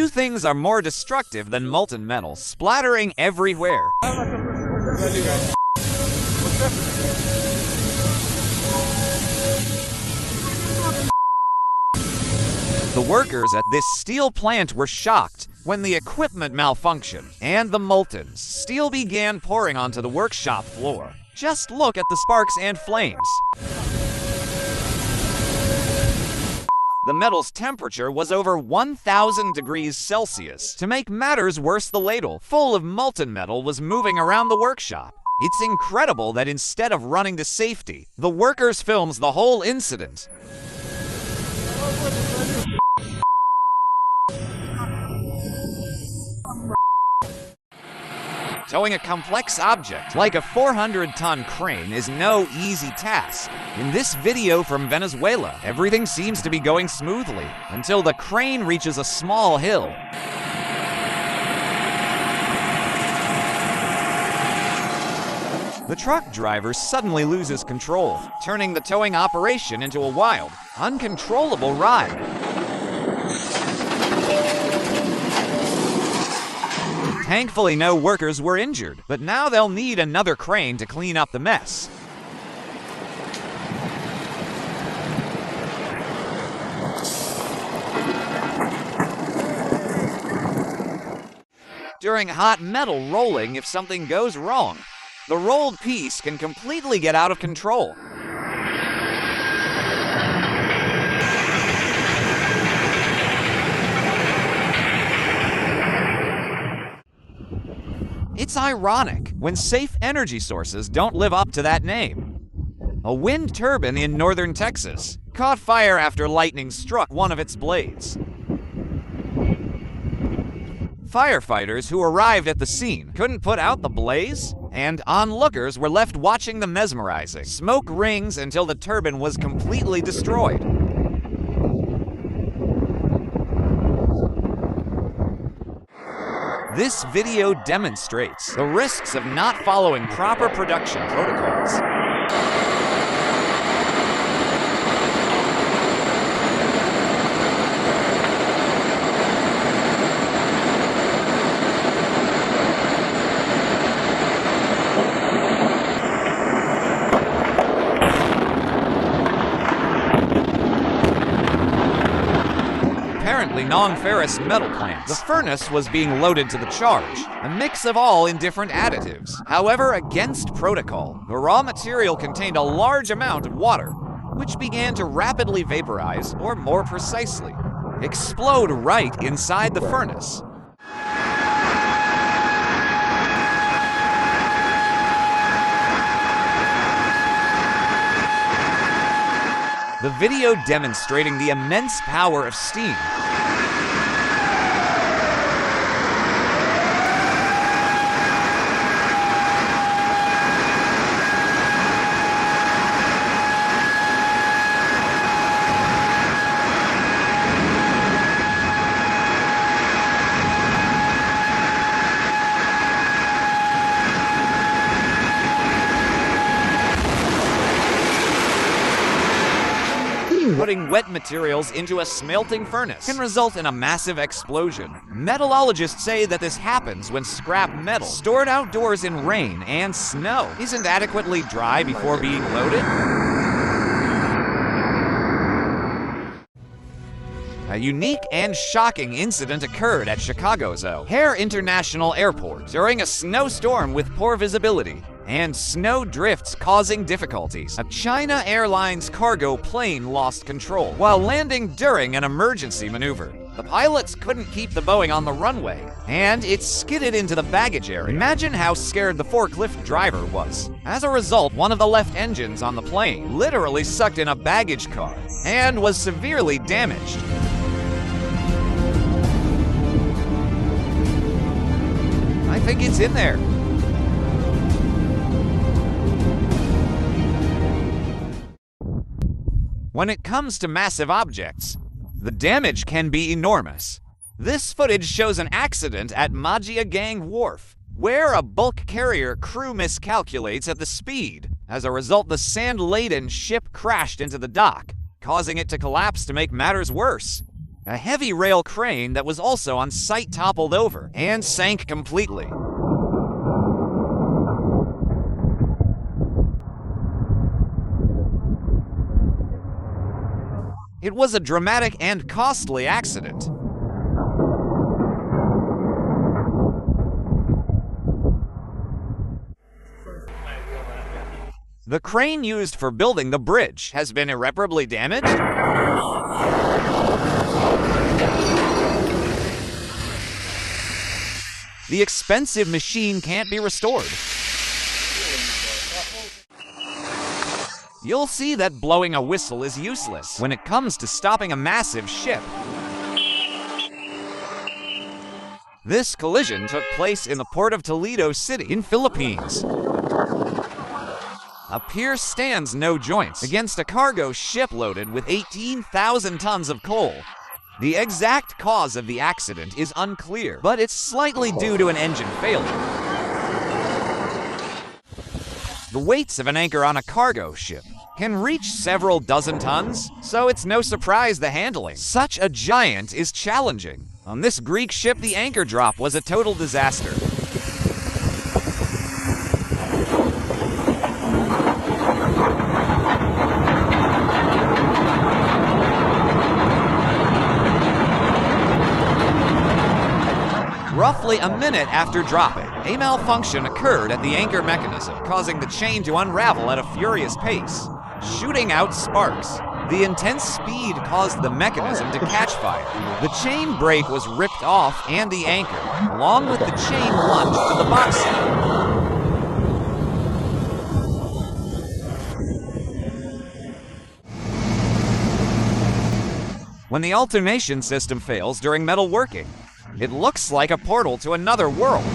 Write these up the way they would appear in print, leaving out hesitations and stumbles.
Few things are more destructive than molten metal splattering everywhere. The workers at this steel plant were shocked when the equipment malfunctioned and the molten steel began pouring onto the workshop floor. Just look at the sparks and flames. The metal's temperature was over 1,000 degrees Celsius. To make matters worse, the ladle, full of molten metal, was moving around the workshop. It's incredible that instead of running to safety, the workers filmed the whole incident. Towing a complex object like a 400-ton crane is no easy task. In this video from Venezuela, everything seems to be going smoothly until the crane reaches a small hill. The truck driver suddenly loses control, turning the towing operation into a wild, uncontrollable ride. Thankfully, no workers were injured, but now they'll need another crane to clean up the mess. During hot metal rolling, if something goes wrong, the rolled piece can completely get out of control. It's ironic when safe energy sources don't live up to that name. A wind turbine in northern Texas caught fire after lightning struck one of its blades. Firefighters who arrived at the scene couldn't put out the blaze, and onlookers were left watching the mesmerizing smoke rings until the turbine was completely destroyed. This video demonstrates the risks of not following proper production protocols. Apparently non-ferrous metal plant. The furnace was being loaded to the charge, a mix of all in different additives. However, against protocol, the raw material contained a large amount of water, which began to rapidly vaporize, or more precisely, explode right inside the furnace. The video demonstrating the immense power of steam. Putting wet materials into a smelting furnace can result in a massive explosion. Metallurgists say that this happens when scrap metal, stored outdoors in rain and snow, isn't adequately dry before being loaded. A unique and shocking incident occurred at Chicago's O'Hare International Airport during a snowstorm with poor visibility and snow drifts causing difficulties. A China Airlines cargo plane lost control while landing during an emergency maneuver. The pilots couldn't keep the Boeing on the runway, and it skidded into the baggage area. Imagine how scared the forklift driver was. As a result, one of the left engines on the plane literally sucked in a baggage car and was severely damaged. I think it's in there. When it comes to massive objects, the damage can be enormous. This footage shows an accident at Majiagang Wharf, where a bulk carrier crew miscalculates at the speed. As a result, the sand-laden ship crashed into the dock, causing it to collapse to make matters worse. A heavy rail crane that was also on site toppled over and sank completely. It was a dramatic and costly accident. The crane used for building the bridge has been irreparably damaged. The expensive machine can't be restored. You'll see that blowing a whistle is useless when it comes to stopping a massive ship. This collision took place in the port of Toledo City in Philippines. A pier stands no joints against a cargo ship loaded with 18,000 tons of coal. The exact cause of the accident is unclear, but it's slightly due to an engine failure. The weights of an anchor on a cargo ship can reach several dozen tons, so it's no surprise the handling. Such a giant is challenging. On this Greek ship, the anchor drop was a total disaster. Roughly a minute after dropping, a malfunction occurred at the anchor mechanism, causing the chain to unravel at a furious pace, shooting out sparks. The intense speed caused the mechanism to catch fire. The chain brake was ripped off and the anchor, along with the chain, lunged to the box side. When the alternation system fails during metal working, it looks like a portal to another world.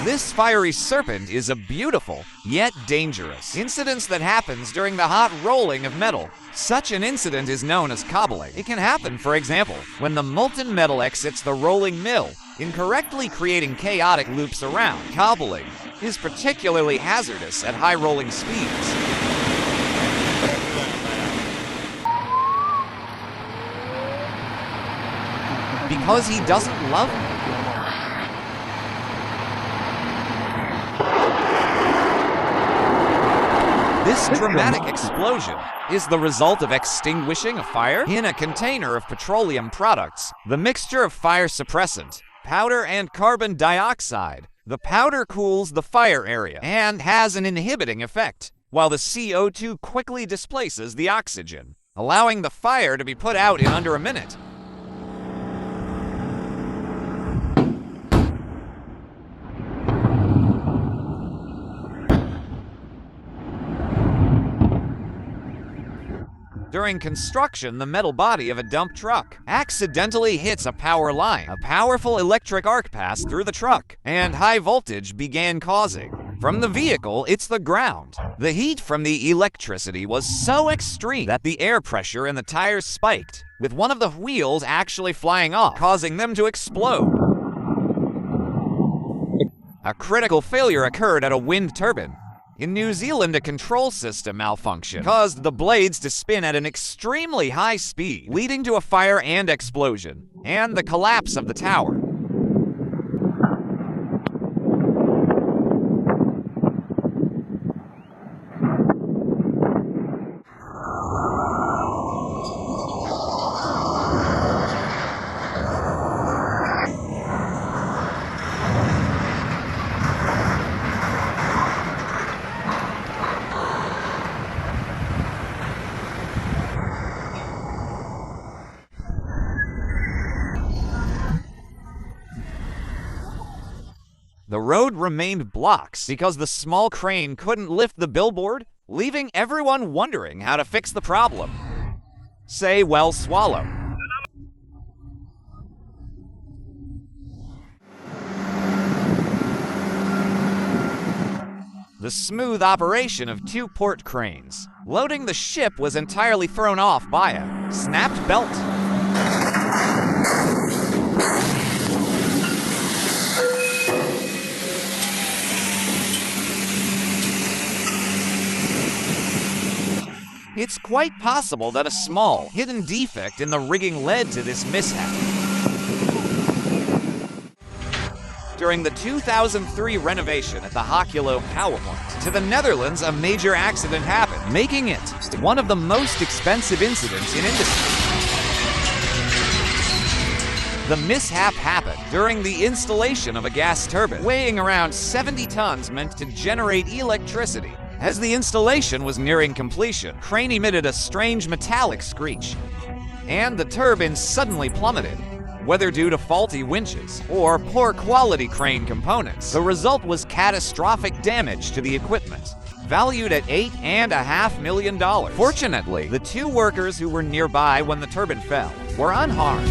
This fiery serpent is a beautiful, yet dangerous incident that happens during the hot rolling of metal. Such an incident is known as cobbling. It can happen, for example, when the molten metal exits the rolling mill, incorrectly creating chaotic loops around. Cobbling is particularly hazardous at high rolling speeds. Because he doesn't love me. This dramatic explosion is the result of extinguishing a fire in a container of petroleum products. The mixture of fire suppressant, powder, and carbon dioxide. The powder cools the fire area and has an inhibiting effect, while the CO2 quickly displaces the oxygen, allowing the fire to be put out in under a minute. During construction, the metal body of a dump truck accidentally hits a power line. A powerful electric arc passed through the truck, and high voltage began causing. From the vehicle, it's the ground. The heat from the electricity was so extreme that the air pressure in the tires spiked, with one of the wheels actually flying off, causing them to explode. A critical failure occurred at a wind turbine. In New Zealand, a control system malfunction caused the blades to spin at an extremely high speed, leading to a fire and explosion, and the collapse of the tower. The road remained blocked because the small crane couldn't lift the billboard, leaving everyone wondering how to fix the problem. Say, well, swallow. The smooth operation of two port cranes. Loading the ship was entirely thrown off by a snapped belt. It's quite possible that a small, hidden defect in the rigging led to this mishap. During the 2003 renovation at the Hakulo power plant to the Netherlands, a major accident happened, making it one of the most expensive incidents in industry. The mishap happened during the installation of a gas turbine weighing around 70 tons meant to generate electricity. As the installation was nearing completion, the crane emitted a strange metallic screech, and the turbine suddenly plummeted. Whether due to faulty winches or poor quality crane components, the result was catastrophic damage to the equipment, valued at $8.5 million. Fortunately, the two workers who were nearby when the turbine fell were unharmed.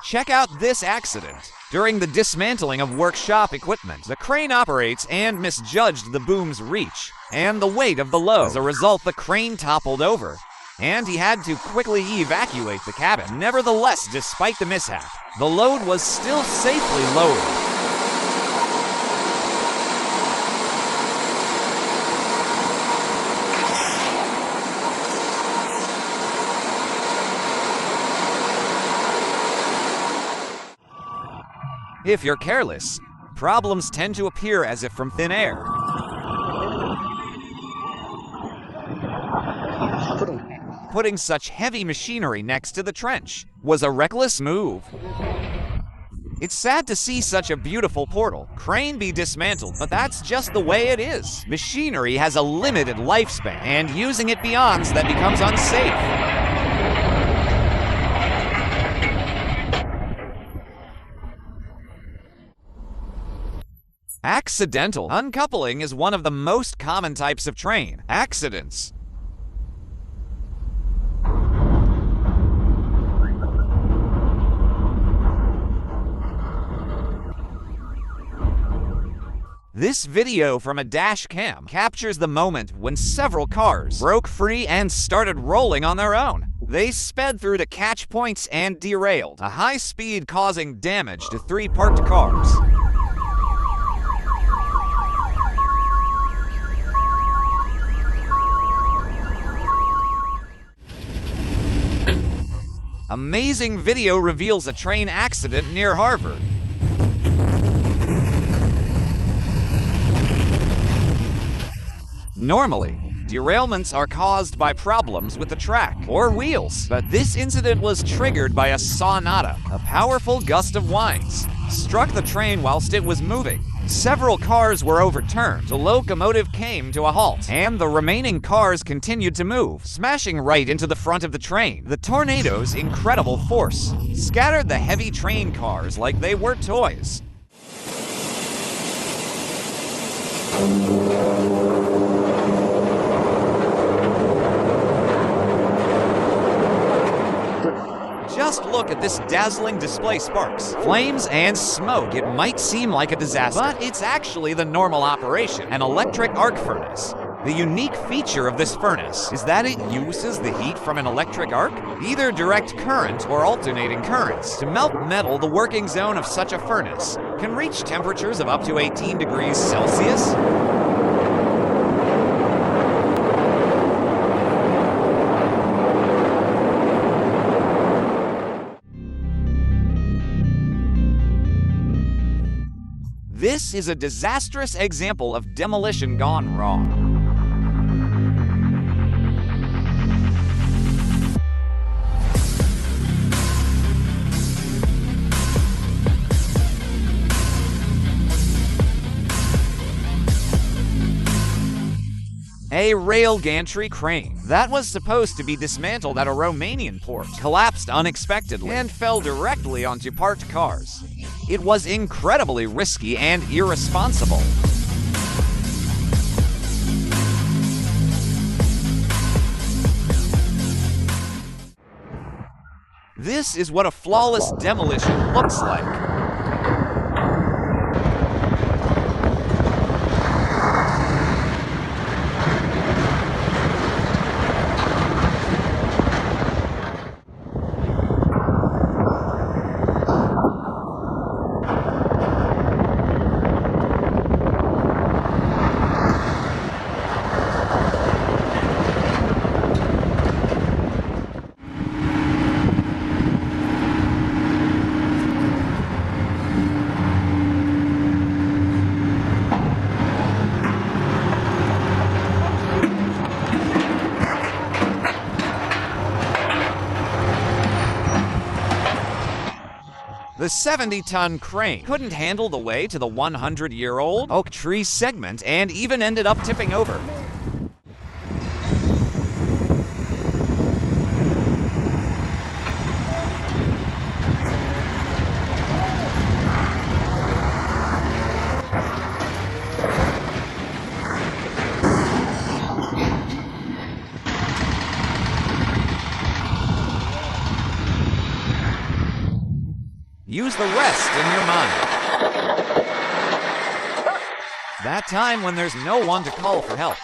Check out this accident. During the dismantling of workshop equipment, the crane operates and misjudged the boom's reach and the weight of the load. As a result, the crane toppled over, and he had to quickly evacuate the cabin. Nevertheless, despite the mishap, the load was still safely lowered. If you're careless, problems tend to appear as if from thin air. Putting such heavy machinery next to the trench was a reckless move. It's sad to see such a beautiful portal crane be dismantled, but that's just the way it is. Machinery has a limited lifespan, and using it beyond that becomes unsafe. Accidental uncoupling is one of the most common types of train accidents. This video from a dash cam captures the moment when several cars broke free and started rolling on their own. They sped through the catch points and derailed, a high speed causing damage to 3 parked cars. Amazing video reveals a train accident near Harvard. Normally, derailments are caused by problems with the track or wheels, but this incident was triggered by a sonata. A powerful gust of winds struck the train whilst it was moving. Several cars were overturned, the locomotive came to a halt, and the remaining cars continued to move, smashing right into the front of the train. The tornado's incredible force scattered the heavy train cars like they were toys. Just look at this dazzling display: sparks, flames, and smoke. It might seem like a disaster, but it's actually the normal operation, an electric arc furnace. The unique feature of this furnace is that it uses the heat from an electric arc, either direct current or alternating currents. To melt metal, the working zone of such a furnace can reach temperatures of up to 18 degrees Celsius. This is a disastrous example of demolition gone wrong. A rail gantry crane that was supposed to be dismantled at a Romanian port collapsed unexpectedly and fell directly onto parked cars. It was incredibly risky and irresponsible. This is what a flawless demolition looks like. The 70-ton crane couldn't handle the weight to the 100-year-old oak tree segment and even ended up tipping over. Use the rest in your mind. That time when there's no one to call for help.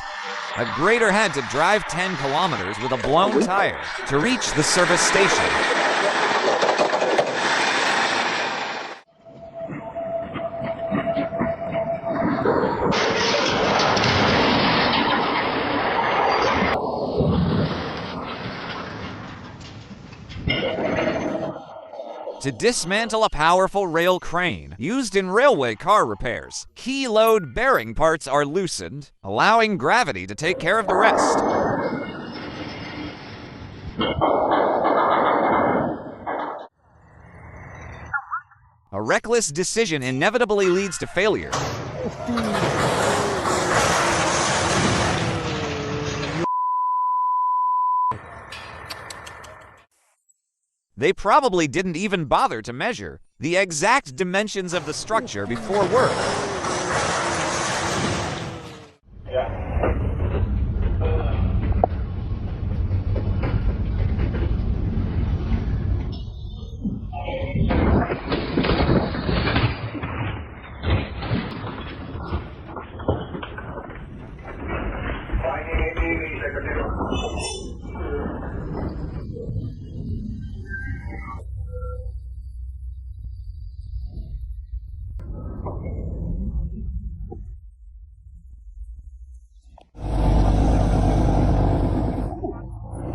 A grader had to drive 10 kilometers with a blown tire to reach the service station. To dismantle a powerful rail crane used in railway car repairs, key load bearing parts are loosened, allowing gravity to take care of the rest. A reckless decision inevitably leads to failure. They probably didn't even bother to measure the exact dimensions of the structure before work.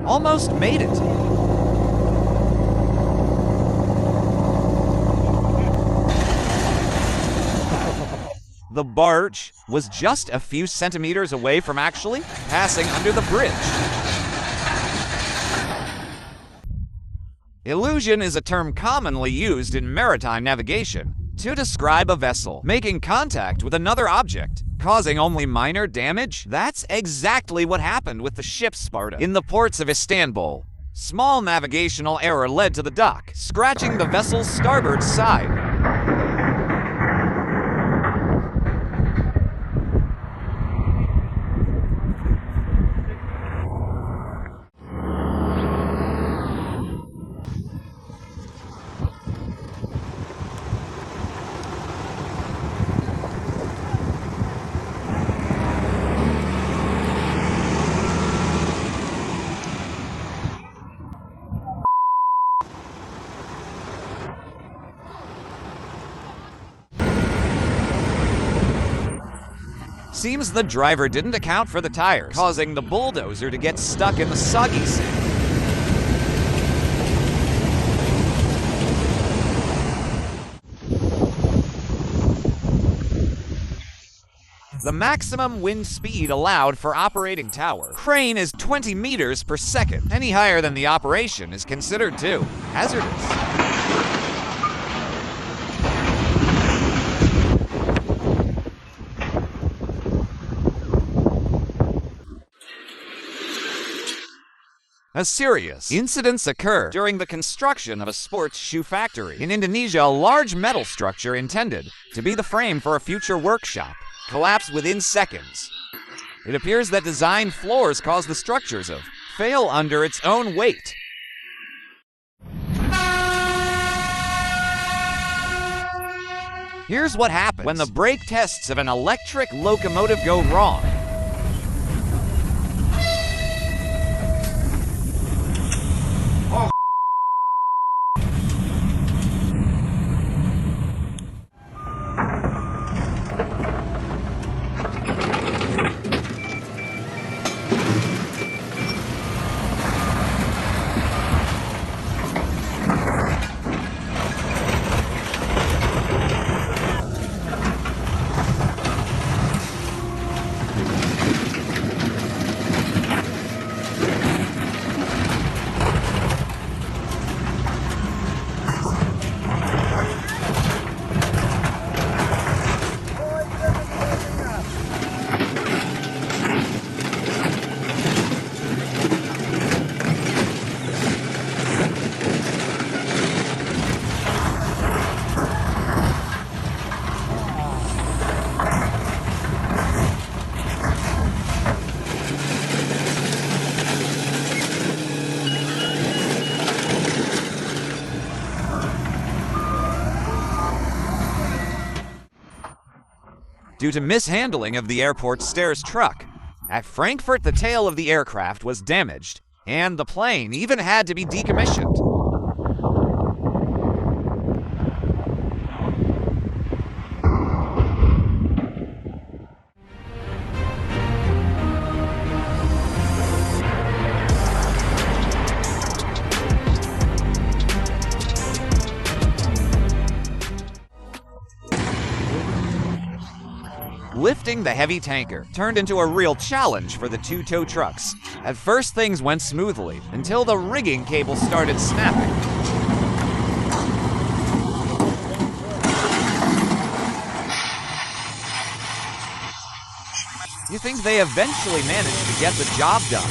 Almost made it. The barge was just a few centimeters away from actually passing under the bridge. Illusion is a term commonly used in maritime navigation to describe a vessel making contact with another object, causing only minor damage. That's exactly what happened with the ship Sparta in the ports of Istanbul. Small navigational error led to the dock, scratching the vessel's starboard side. Seems the driver didn't account for the tires, causing the bulldozer to get stuck in the soggy sand. The maximum wind speed allowed for operating tower crane is 20 meters per second. Any higher than the operation is considered too hazardous. A serious incidents occurred during the construction of a sports shoe factory. In Indonesia, a large metal structure intended to be the frame for a future workshop collapsed within seconds. It appears that design flaws caused the structure to fail under its own weight. Here's what happens when the brake tests of an electric locomotive go wrong. Due to mishandling of the airport's stairs truck. At Frankfurt, the tail of the aircraft was damaged, and the plane even had to be decommissioned. Lifting the heavy tanker turned into a real challenge for the two tow trucks. At first, things went smoothly until the rigging cable started snapping. You think they eventually managed to get the job done?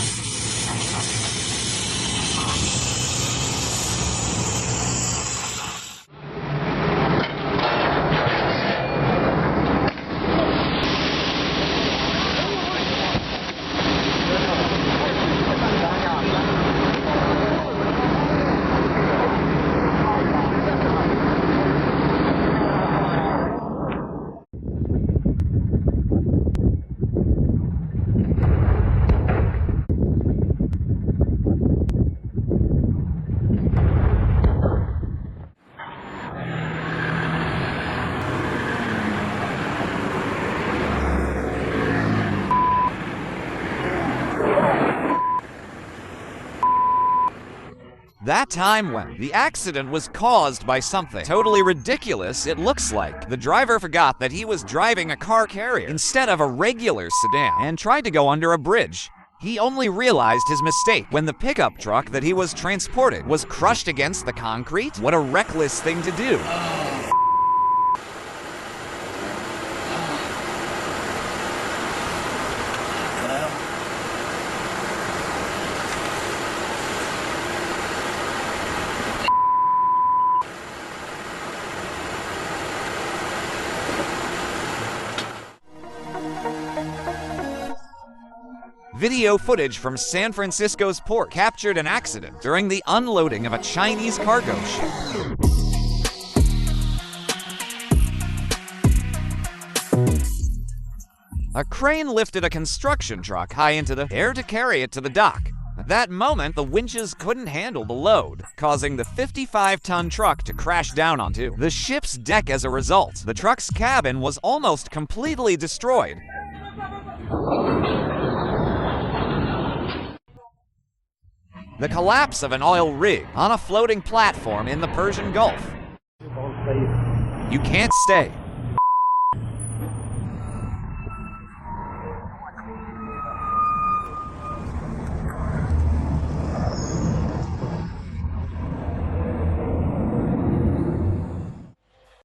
That time when the accident was caused by something totally ridiculous, it looks like. The driver forgot that he was driving a car carrier instead of a regular sedan and tried to go under a bridge. He only realized his mistake when the pickup truck that he was transporting was crushed against the concrete. What a reckless thing to do. Video footage from San Francisco's port captured an accident during the unloading of a Chinese cargo ship. A crane lifted a construction truck high into the air to carry it to the dock. At that moment, the winches couldn't handle the load, causing the 55-ton truck to crash down onto the ship's deck as a result. The truck's cabin was almost completely destroyed. The collapse of an oil rig on a floating platform in the Persian Gulf. You can't stay.